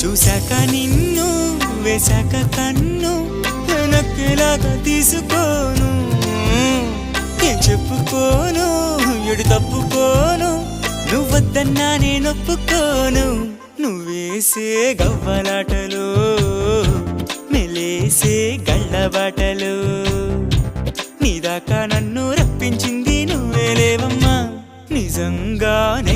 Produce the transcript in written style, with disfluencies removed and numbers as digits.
చూశాక నిన్ను వేశాక కన్ను నక్కేలాగా తీసుకోను ఏం చెప్పుకోను ఎడు తప్పుకోను నువ్వద్దన్నా నేనొప్పుకోను నువ్వేసే గవ్వలాటలు మెలేసే గళ్ళబాటలు నీదాకా నన్ను రప్పించింది నువ్వేలేవమ్మా నిజంగానే